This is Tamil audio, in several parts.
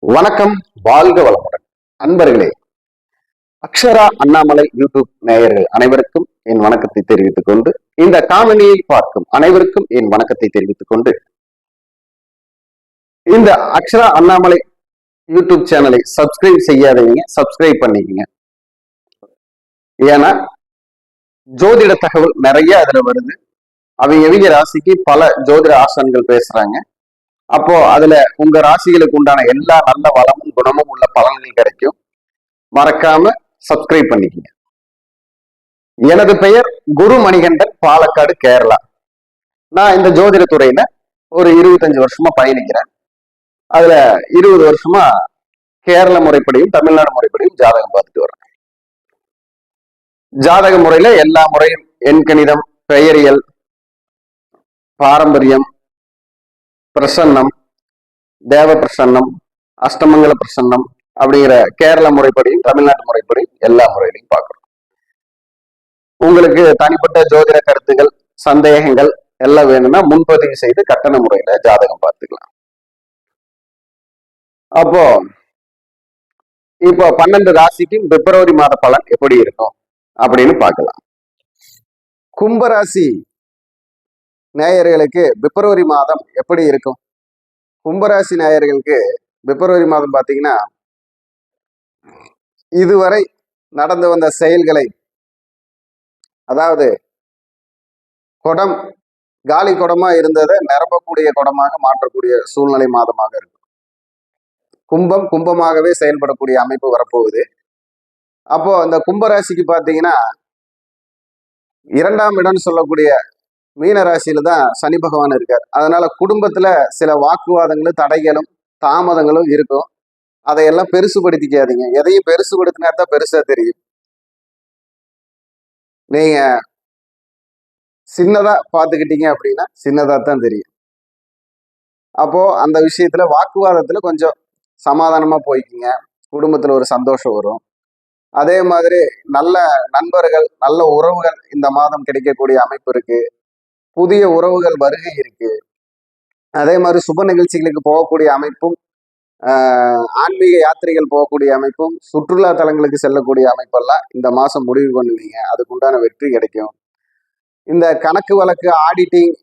வணக்கம், வாழ்க வளமுடன். அன்பர்களே, அக்ஷரா அண்ணாமலை யூடியூப் நேயர்கள் அனைவருக்கும் என் வணக்கத்தை தெரிவித்துக் கொண்டு, இந்த காணொலியை பார்க்கும் அனைவருக்கும் என் வணக்கத்தை தெரிவித்துக் கொண்டு, இந்த அக்ஷரா அண்ணாமலை யூடியூப் சேனலை சப்ஸ்கிரைப் செய்யாதவங்க சப்ஸ்கிரைப் பண்ணிக்கங்க. ஏன்னா ஜோதிட தகவல் நிறைய அதுல வருது. அவங்க ராசிக்கு பல ஜோதிட ஆசனங்கள் பேசுறாங்க. அப்போ அதுல உங்க ராசிகளுக்கு உண்டான எல்லா நல்ல வளமும் குணமும் உள்ள பலன்கள் கிடைக்கும். மறக்காம சப்ஸ்கிரைப் பண்ணிக்கங்க. எனது பெயர் குரு மணிகண்டன், பாலக்காடு, கேரளா. நான் இந்த ஜோதிட துறையில ஒரு 25 வருஷமா பயணிக்கிறேன். அதுல 20 வருஷமா கேரள முறைப்படியும் தமிழ்நாடு முறைப்படியும் ஜாதகம் பார்த்துட்டு வரேன். ஜாதக முறையில எல்லா முறையும் எண்கணிதம், பெயரியல், பாரம்பரியம், பிரசன்னம், தேவ பிரசன்னம், அஷ்டமங்கல பிரசன்னம் அப்படிங்கிற கேரள முறைப்படியும் தமிழ்நாட்டு முறைப்படியும் எல்லா முறையிலையும் பார்க்கிறோம். உங்களுக்கு தனிப்பட்ட ஜோதிட கருத்துகள், சந்தேகங்கள் எல்லாம் வேணும்னா முன்பதிவு செய்து கட்டண முறையில ஜாதகம் பார்த்துக்கலாம். அப்போ இப்போ 12 ராசிக்கும் பிப்ரவரி மாத பலன் எப்படி இருக்கும் அப்படின்னு பார்க்கலாம். கும்பராசி நேயர்களுக்கு பிப்ரவரி மாதம் எப்படி இருக்கும்? கும்பராசி நேயர்களுக்கு பிப்ரவரி மாதம் பார்த்தீங்கன்னா, இதுவரை நடந்து வந்த செயல்களை, அதாவது குடம் காலி குடமா இருந்ததை நிரம்பக்கூடிய குடமாக மாற்றக்கூடிய சூழ்நிலை மாதமாக இருக்கும். கும்பம் கும்பமாகவே செயல்படக்கூடிய அமைப்பு வரப்போகுது. அப்போ இந்த கும்பராசிக்கு பார்த்தீங்கன்னா, 2ஆம் இடம் சொல்லக்கூடிய மீன ராசியில தான் சனி பகவான் இருக்கார். அதனால குடும்பத்துல சில வாக்குவாதங்களும் தடைகளும் தாமதங்களும் இருக்கும். அதையெல்லாம் பெருசுபடுத்திக்காதீங்க. எதையும் பெருசுபடுத்தினா தான் பெருசா தெரியும். நீங்க சின்னதா பார்த்துக்கிட்டீங்க அப்படின்னா சின்னதா தான் தெரியும். அப்போ அந்த விஷயத்துல வாக்குவாதத்துல கொஞ்சம் சமாதானமா போய்க்குங்க. குடும்பத்துல ஒரு சந்தோஷம் வரும். அதே மாதிரி நல்ல நண்பர்கள், நல்ல உறவுகள் இந்த மாதம் கிடைக்கக்கூடிய அமைப்பு இருக்கு. புதிய உறவுகள் வருகை இருக்கு. அதே மாதிரி சுப நிகழ்ச்சிகளுக்கு போகக்கூடிய அமைப்பும், ஆன்மீக யாத்திரைகள் போகக்கூடிய அமைப்பும், சுற்றுலா தலங்களுக்கு செல்லக்கூடிய அமைப்பெல்லாம் இந்த மாசம் முடிவு பண்ணுவீங்க. அதுக்கு உண்டான வெற்றி கிடைக்கும். இந்த கணக்கு வழக்கு ஆடிட்டிங்,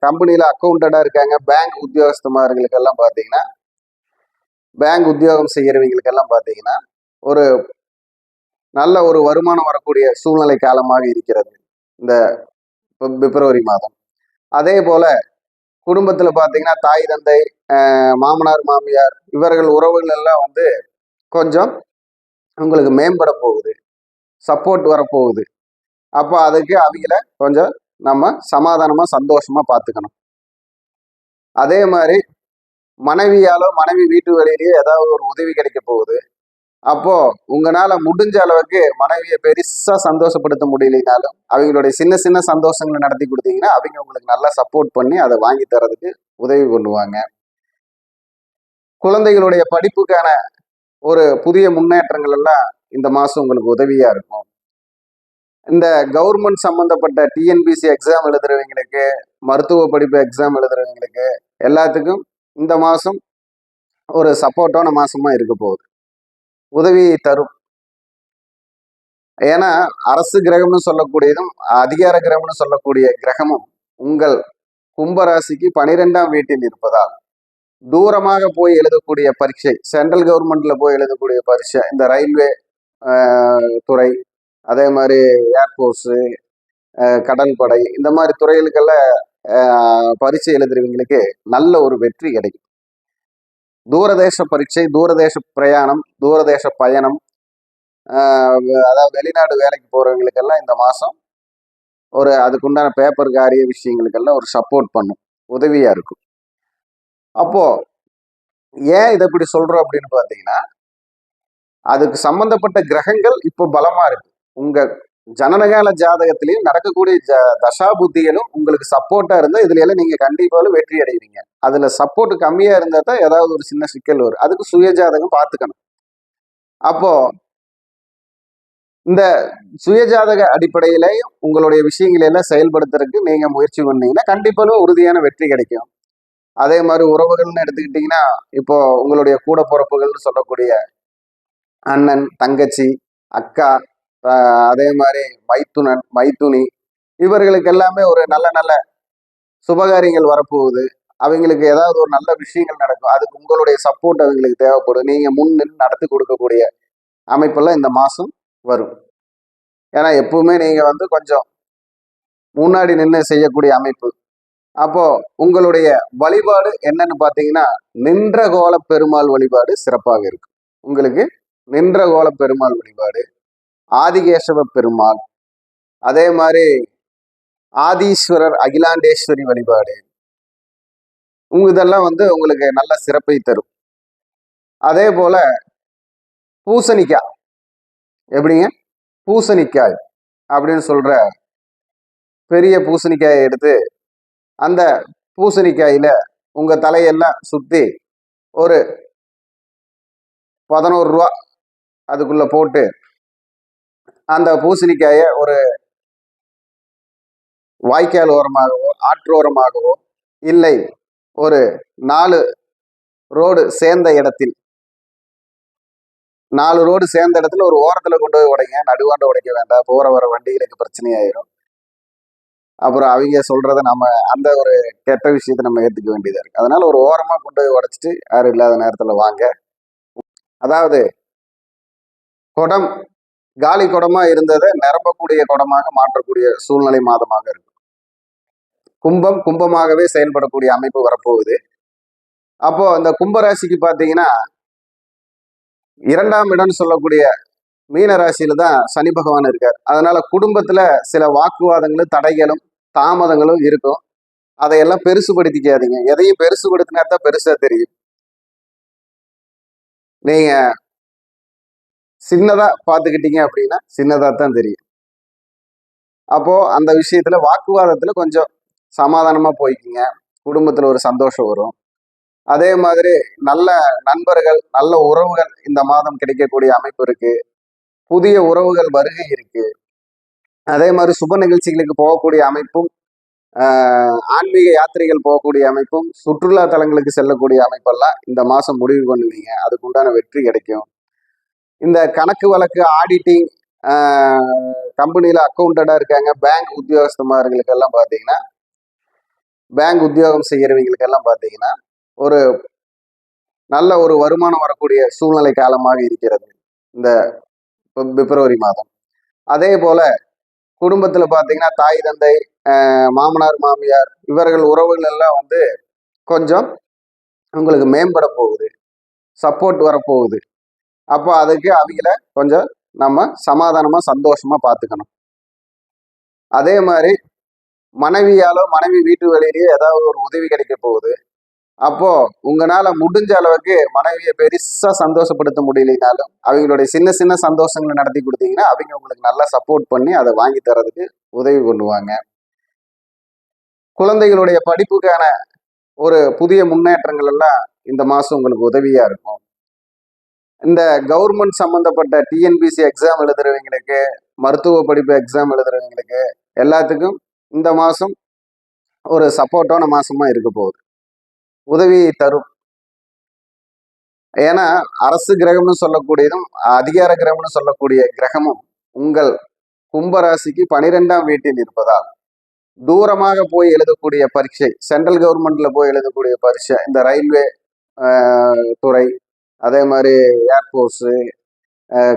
கம்பெனியில அக்கௌண்டடா இருக்காங்க, பேங்க் உத்தியோகஸ்தமார்களுக்கெல்லாம் பார்த்தீங்கன்னா, பேங்க் உத்தியோகம் செய்யறவங்களுக்கெல்லாம் பார்த்தீங்கன்னா ஒரு நல்ல ஒரு வருமானம் வரக்கூடிய சூழ்நிலை காலமாக இருக்கிறது இந்த பிப்ரவரி மாதம். அதே போல குடும்பத்துல பாத்தீங்கன்னா தாய் தந்தை, மாமனார் மாமியார் இவர்கள் உறவுகள் எல்லாம் வந்து கொஞ்சம் உங்களுக்கு மேம்பட போகுது, சப்போர்ட் வரப்போகுது. அப்போ அதுக்கு அவங்கள கொஞ்சம் நம்ம சமாதானமா சந்தோஷமா பார்த்துக்கணும். அதே மாதிரி மனைவியாலோ மனைவி வீட்டு வேலையிலேயே ஏதாவது ஒரு உதவி கிடைக்க போகுது. அப்போ உங்களால முடிஞ்ச அளவுக்கு மனைவியை பெருசா சந்தோஷப்படுத்த முடியலைனாலும் அவங்களுடைய சின்ன சின்ன சந்தோஷங்களை நடத்தி கொடுத்தீங்கன்னா அவங்க உங்களுக்கு நல்லா சப்போர்ட் பண்ணி அதை வாங்கி தரதுக்கு உதவி பண்ணுவாங்க. குழந்தைகளுடைய படிப்புக்கான ஒரு புதிய முன்னேற்றங்கள் எல்லாம் இந்த மாசம் உங்களுக்கு உதவியா இருக்கும். இந்த கவர்மெண்ட் சம்பந்தப்பட்ட டிஎன்பிசி எக்ஸாம் எழுதுறவங்களுக்கு, மருத்துவ படிப்பு எக்ஸாம் எழுதுறவங்களுக்கு எல்லாத்துக்கும் இந்த மாசம் ஒரு சப்போர்ட்டான மாசமா இருக்க போகுது. உதவியை தரும். ஏன்னா அரசு கிரகம்னு சொல்லக்கூடியதும் அதிகார கிரகம்னு சொல்லக்கூடிய கிரகமும் உங்கள் கும்பராசிக்கு 12ஆம் வீட்டில் இருப்பதால் தூரமாக போய் எழுதக்கூடிய பரீட்சை, சென்ட்ரல் கவர்மெண்ட்ல போய் எழுதக்கூடிய பரீட்சை, இந்த ரயில்வே துறை, அதே மாதிரி ஏர்போர்ட்ஸு, கடல் படை, இந்த மாதிரி துறைகளுக்கெல்லாம் பரீட்சை எழுதுறவங்களுக்கு நல்ல ஒரு வெற்றி கிடைக்கும். தூரதேச பரீட்சை, தூரதேச பிரயாணம், தூரதேச பயணம், அதாவது வெளிநாடு வேலைக்கு போறவங்களுக்கெல்லாம் இந்த மாசம் ஒரு அதுக்குண்டான பேப்பர் காரிய விஷயங்களுக்கெல்லாம் ஒரு சப்போர்ட் பண்ணும், உதவியா இருக்கும். அப்போ ஏன் இதை இப்படி சொல்றோம் அப்படின்னு பாத்தீங்கன்னா, அதுக்கு சம்பந்தப்பட்ட கிரகங்கள் இப்போ பலமா இருக்கு. உங்க ஜனனகால ஜாதகத்திலையும் நடக்கக்கூடிய தசா புத்திகளும் உங்களுக்கு சப்போர்ட்டா இருந்தா இதுல எல்லாம் நீங்க கண்டிப்பாலும் வெற்றி அடைவீங்க. அதுல சப்போர்ட் கம்மியா இருந்தா தான் ஏதாவது ஒரு சின்ன சிக்கல் வரும். அதுக்கு சுய ஜாதகம் பார்த்துக்கணும். அப்போ இந்த சுயஜாதக அடிப்படையிலையும் உங்களுடைய விஷயங்களை எல்லாம் செயல்படுத்துறதுக்கு நீங்க முயற்சி பண்ணீங்கன்னா கண்டிப்பாலும் உறுதியான வெற்றி கிடைக்கும். அதே மாதிரி உறவுகள்னு எடுத்துக்கிட்டிங்கன்னா இப்போ உங்களுடைய கூட பிறப்புகள்னு சொல்லக்கூடிய அண்ணன், தங்கச்சி, அக்கா, அதே மாதிரி மைத்துனன், மைத்துனி, இவர்களுக்கு எல்லாமே ஒரு நல்ல நல்ல சுபகாரியங்கள் வரப்போகுது. அவங்களுக்கு ஏதாவது ஒரு நல்ல விஷயங்கள் நடக்கும். அதுக்கு உங்களுடைய சப்போர்ட் அவங்களுக்கு தேவைப்படும். நீங்க முன் நின்று நடத்தி கொடுக்கக்கூடிய அமைப்பெல்லாம் இந்த மாசம் வரும். ஏன்னா எப்பவுமே நீங்க கொஞ்சம் முன்னாடி நின்று செய்யக்கூடிய அமைப்பு. அப்போ உங்களுடைய வழிபாடு என்னன்னு பார்த்தீங்கன்னா, நின்ற கோல பெருமாள் வழிபாடு சிறப்பாக இருக்கும். உங்களுக்கு நின்ற கோல பெருமாள் வழிபாடு, ஆதிகேசவ பெருமாள், அதே மாதிரி ஆதீஸ்வரர், அகிலாண்டேஸ்வரி வழிபாடு, இதெல்லாம் உங்களுக்கு நல்ல சிறப்பை தரும். அதே போல பூசணிக்காய், எப்படிங்க? பூசணிக்காய் அப்படின்னு சொல்ற பெரிய பூசணிக்காயை எடுத்து அந்த பூசணிக்காயில உங்க தலையெல்லாம் சுத்தி ஒரு 11 ரூபா அதுக்குள்ள போட்டு அந்த பூசணிக்காயை ஒரு வாய்க்கால் ஓரமாகவோ ஆற்றோரமாகவோ இல்லை ஒரு 4 ரோடு சேர்ந்த இடத்தில் 4 ரோடு சேர்ந்த இடத்துல ஒரு ஓரத்துல கொண்டு போய் உடைங்க. நடுவாண்ட உடைக்க வேண்டாம். போற வர வண்டிகளுக்கு பிரச்சனையாயிரும். அப்புறம் அவங்க சொல்றத நம்ம அந்த ஒரு கெட்ட விஷயத்தை நம்ம ஏத்துக்க வேண்டியதா இருக்கு. அதனால ஒரு ஓரமா கொண்டு போய் உடைச்சிட்டு யாரும் இல்லாத நேரத்துல வாங்க. அதாவது குடம் காலி குடமா இருந்ததை நிரம்பக்கூடிய குடமாக மாற்றக்கூடிய சூழ்நிலை மாதமாக இருக்கும். கும்பம் கும்பமாகவே செயல்படக்கூடிய அமைப்பு வரப்போகுது. அப்போ அந்த கும்பராசிக்கு பார்த்தீங்கன்னா 2ஆம் இடம்னு சொல்லக்கூடிய மீன ராசியில தான் சனி பகவான் இருக்கார். அதனால குடும்பத்துல சில வாக்குவாதங்களும் தடைகளும் தாமதங்களும் இருக்கும். அதையெல்லாம் பெருசுபடுத்திக்காதீங்க. எதையும் பெருசுபடுத்தினா தான் பெருசா தெரியும். நீங்க சின்னதா பார்த்துக்கிட்டீங்க அப்படின்னா சின்னதா தான் தெரியும். அப்போ அந்த விஷயத்துல வாக்குவாதத்துல கொஞ்சம் சமாதானமா போய்க்குங்க. குடும்பத்துல ஒரு சந்தோஷம் வரும். அதே மாதிரி நல்ல நண்பர்கள், நல்ல உறவுகள் இந்த மாதம் கிடைக்கக்கூடிய அமைப்பு இருக்கு. புதிய உறவுகள் வருகை இருக்கு. அதே மாதிரி சுப நிகழ்ச்சிகளுக்கு போகக்கூடிய அமைப்பும், ஆன்மீக யாத்திரைகள் போகக்கூடிய அமைப்பும், சுற்றுலா தலங்களுக்கு செல்லக்கூடிய அமைப்பெல்லாம் இந்த மாசம் முடிவு பண்ணுவீங்க. அதுக்கு உண்டான வெற்றி கிடைக்கும். இந்த கணக்கு வழக்கு ஆடிட்டிங், கம்பெனியில அக்கௌண்டடா இருக்காங்க, பேங்க் உத்தியோகஸ்தமார்களுக்கு எல்லாம் பார்த்தீங்கன்னா, பேங்க் உத்தியோகம் செய்யறவங்களுக்கு எல்லாம் பார்த்தீங்கன்னா ஒரு நல்ல ஒரு வருமானம் வரக்கூடிய சூழ்நிலை காலமாக இருக்கிறது இந்த பிப்ரவரி மாதம். அதே போல குடும்பத்துல பாத்தீங்கன்னா தாய் தந்தை, மாமனார் மாமியார், இவர்கள் உறவுகள் எல்லாம் கொஞ்சம் உங்களுக்கு மேம்பட போகுது, சப்போர்ட் வரப்போகுது. அப்போ அதுக்கு அவங்கள கொஞ்சம் நம்ம சமாதானமா சந்தோஷமா பார்த்துக்கணும். அதே மாதிரி மனைவியாலோ மனைவி வீட்டு வேலையிலேயே ஏதாவது ஒரு உதவி கிடைக்க போகுது. அப்போ உங்களால முடிஞ்ச அளவுக்கு மனைவியை பெருசா சந்தோஷப்படுத்த முடியலைனாலும் அவங்களுடைய சின்ன சின்ன சந்தோஷங்களை நடத்தி கொடுத்தீங்கன்னா அவங்க உங்களுக்கு நல்லா சப்போர்ட் பண்ணி அதை வாங்கி தரதுக்கு உதவி பண்ணுவாங்க. குழந்தைகளுடைய படிப்புக்கான ஒரு புதிய முன்னேற்றங்கள் எல்லாம் இந்த மாசம் உங்களுக்கு உதவியா இருக்கும். இந்த கவர்மெண்ட் சம்பந்தப்பட்ட டிஎன்பிசி எக்ஸாம் எழுதுறவங்களுக்கு, மருத்துவ படிப்பு எக்ஸாம் எழுதுறவங்களுக்கு எல்லாத்துக்கும் இந்த மாசம் ஒரு சப்போர்ட்டான மாசமா இருக்க போகுது. உதவியை தரும். ஏன்னா அரசு கிரகம்னு சொல்லக்கூடியதும் அதிகார கிரகம்னு சொல்லக்கூடிய கிரகமும் உங்கள் கும்பராசிக்கு 12ஆம் வீட்டில் இருப்பதால் தூரமாக போய் எழுதக்கூடிய பரீட்சை, சென்ட்ரல் கவர்மெண்ட்ல போய் எழுதக்கூடிய பரீட்சை, இந்த ரயில்வே துறை, அதே மாதிரி ஏர்போர்ட்ஸு,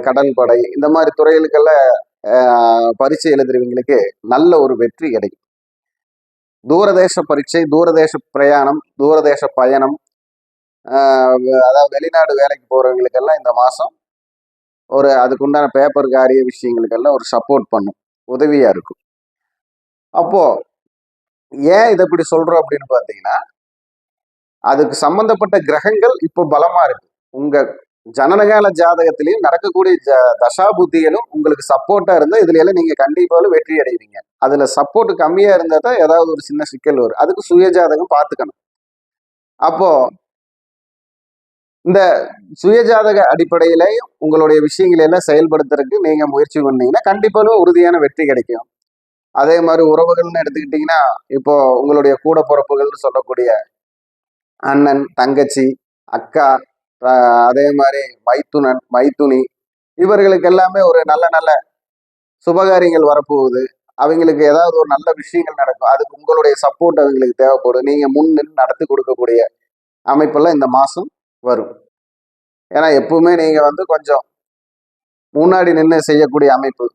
கடல் படை, இந்த மாதிரி துறைகளுக்கெல்லாம் பரீட்சை எழுதுறவங்களுக்கு நல்ல ஒரு வெற்றி கிடைக்கும். தூரதேச பரீட்சை, தூரதேச பிரயாணம், தூரதேச பயணம், அதாவது வெளிநாடு வேலைக்கு போறவங்களுக்கெல்லாம் இந்த மாசம் ஒரு அதுக்குண்டான பேப்பர் காரிய விஷயங்களுக்கெல்லாம் ஒரு சப்போர்ட் பண்ணும், உதவியா இருக்கும். அப்போ ஏன் இதை இப்படி சொல்றோம் அப்படின்னு பாத்தீங்கன்னா, அதுக்கு சம்பந்தப்பட்ட கிரகங்கள் இப்போ பலமா இருக்கு. உங்க ஜனனகால ஜாதகத்திலையும் நடக்கக்கூடிய தசா புத்திகளும் உங்களுக்கு சப்போர்ட்டா இருந்தா இதுல எல்லாம் நீங்க கண்டிப்பாலும் வெற்றி அடைவீங்க. அதுல சப்போர்ட் கம்மியா இருந்தா தான் ஏதாவது ஒரு சின்ன சிக்கல் வரும். அதுக்கு சுய ஜாதகம் பார்த்துக்கணும். அப்போ இந்த சுயஜாதக அடிப்படையிலையும் உங்களுடைய விஷயங்களை எல்லாம் செயல்படுத்துறதுக்கு நீங்க முயற்சி பண்ணீங்கன்னா கண்டிப்பாலும் உறுதியான வெற்றி கிடைக்கும். அதே மாதிரி உறவுகள்னு எடுத்துக்கிட்டீங்கன்னா இப்போ உங்களுடைய கூட பிறப்புகள்னு சொல்லக்கூடிய அண்ணன், தங்கச்சி, அக்கா, அதே மாதிரி மைத்துனன், மைத்துனி, இவர்களுக்கு எல்லாமே ஒரு நல்ல நல்ல சுபகாரியங்கள் வரப்போகுது. அவங்களுக்கு ஏதாவது ஒரு நல்ல விஷயங்கள் நடக்கும். அதுக்கு உங்களுடைய சப்போர்ட் அவங்களுக்கு தேவைப்படும். நீங்க முன் நின்று நடத்தி கொடுக்கக்கூடிய அமைப்பெல்லாம் இந்த மாசம் வரும். ஏன்னா எப்பவுமே நீங்க வந்து கொஞ்சம் முன்னாடி நின்று செய்யக்கூடிய அமைப்பு.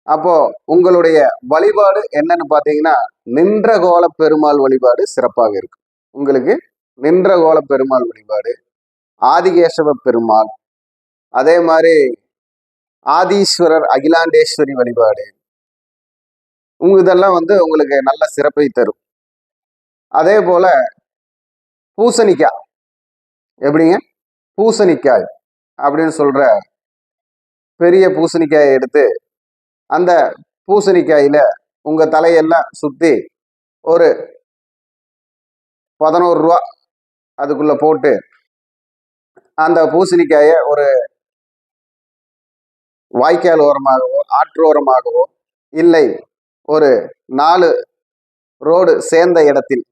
அப்போ உங்களுடைய வழிபாடு என்னன்னு பாத்தீங்கன்னா, நின்ற கோல பெருமாள் வழிபாடு சிறப்பாக இருக்கு. உங்களுக்கு நின்ற கோல பெருமாள் வழிபாடு, ஆதிகேசவ பெருமாள், அதே மாதிரி ஆதீஸ்வரர், அகிலாண்டேஸ்வரி வழிபாடு, இதெல்லாம் வந்து உங்களுக்கு நல்ல சிறப்பை தரும். அதே போல பூசணிக்காய், எப்படிங்க, பூசணிக்காய் அப்படின்னு சொல்ற பெரிய பூசணிக்காயை எடுத்து அந்த பூசணிக்காயில உங்க தலையெல்லாம் சுத்தி ஒரு 11 ரூபா அதுக்குள்ள போட்டு அந்த பூசணிக்காயை ஒரு வாய்க்கால் ஓரமாகவோ ஆற்றோரமாகவோ இல்லை ஒரு 4 ரோடு சேர்ந்த இடத்தில்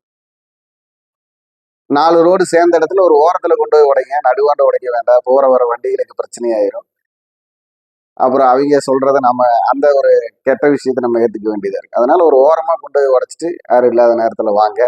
4 ரோடு சேர்ந்த இடத்துல ஒரு ஓரத்துல கொண்டு போய் உடைங்க. நடுவாண்ட உடைக்க வேண்டாம். போற வர வண்டிகளுக்கு பிரச்சனையாயிரும். அப்புறம் அவங்க சொல்றத நம்ம அந்த ஒரு கெட்ட விஷயத்தை நம்ம ஏத்துக்க வேண்டியதா இருக்கு. அதனால ஒரு ஓரமா கொண்டு போய் உடைச்சிட்டு யாரும் இல்லாத நேரத்துல வாங்க.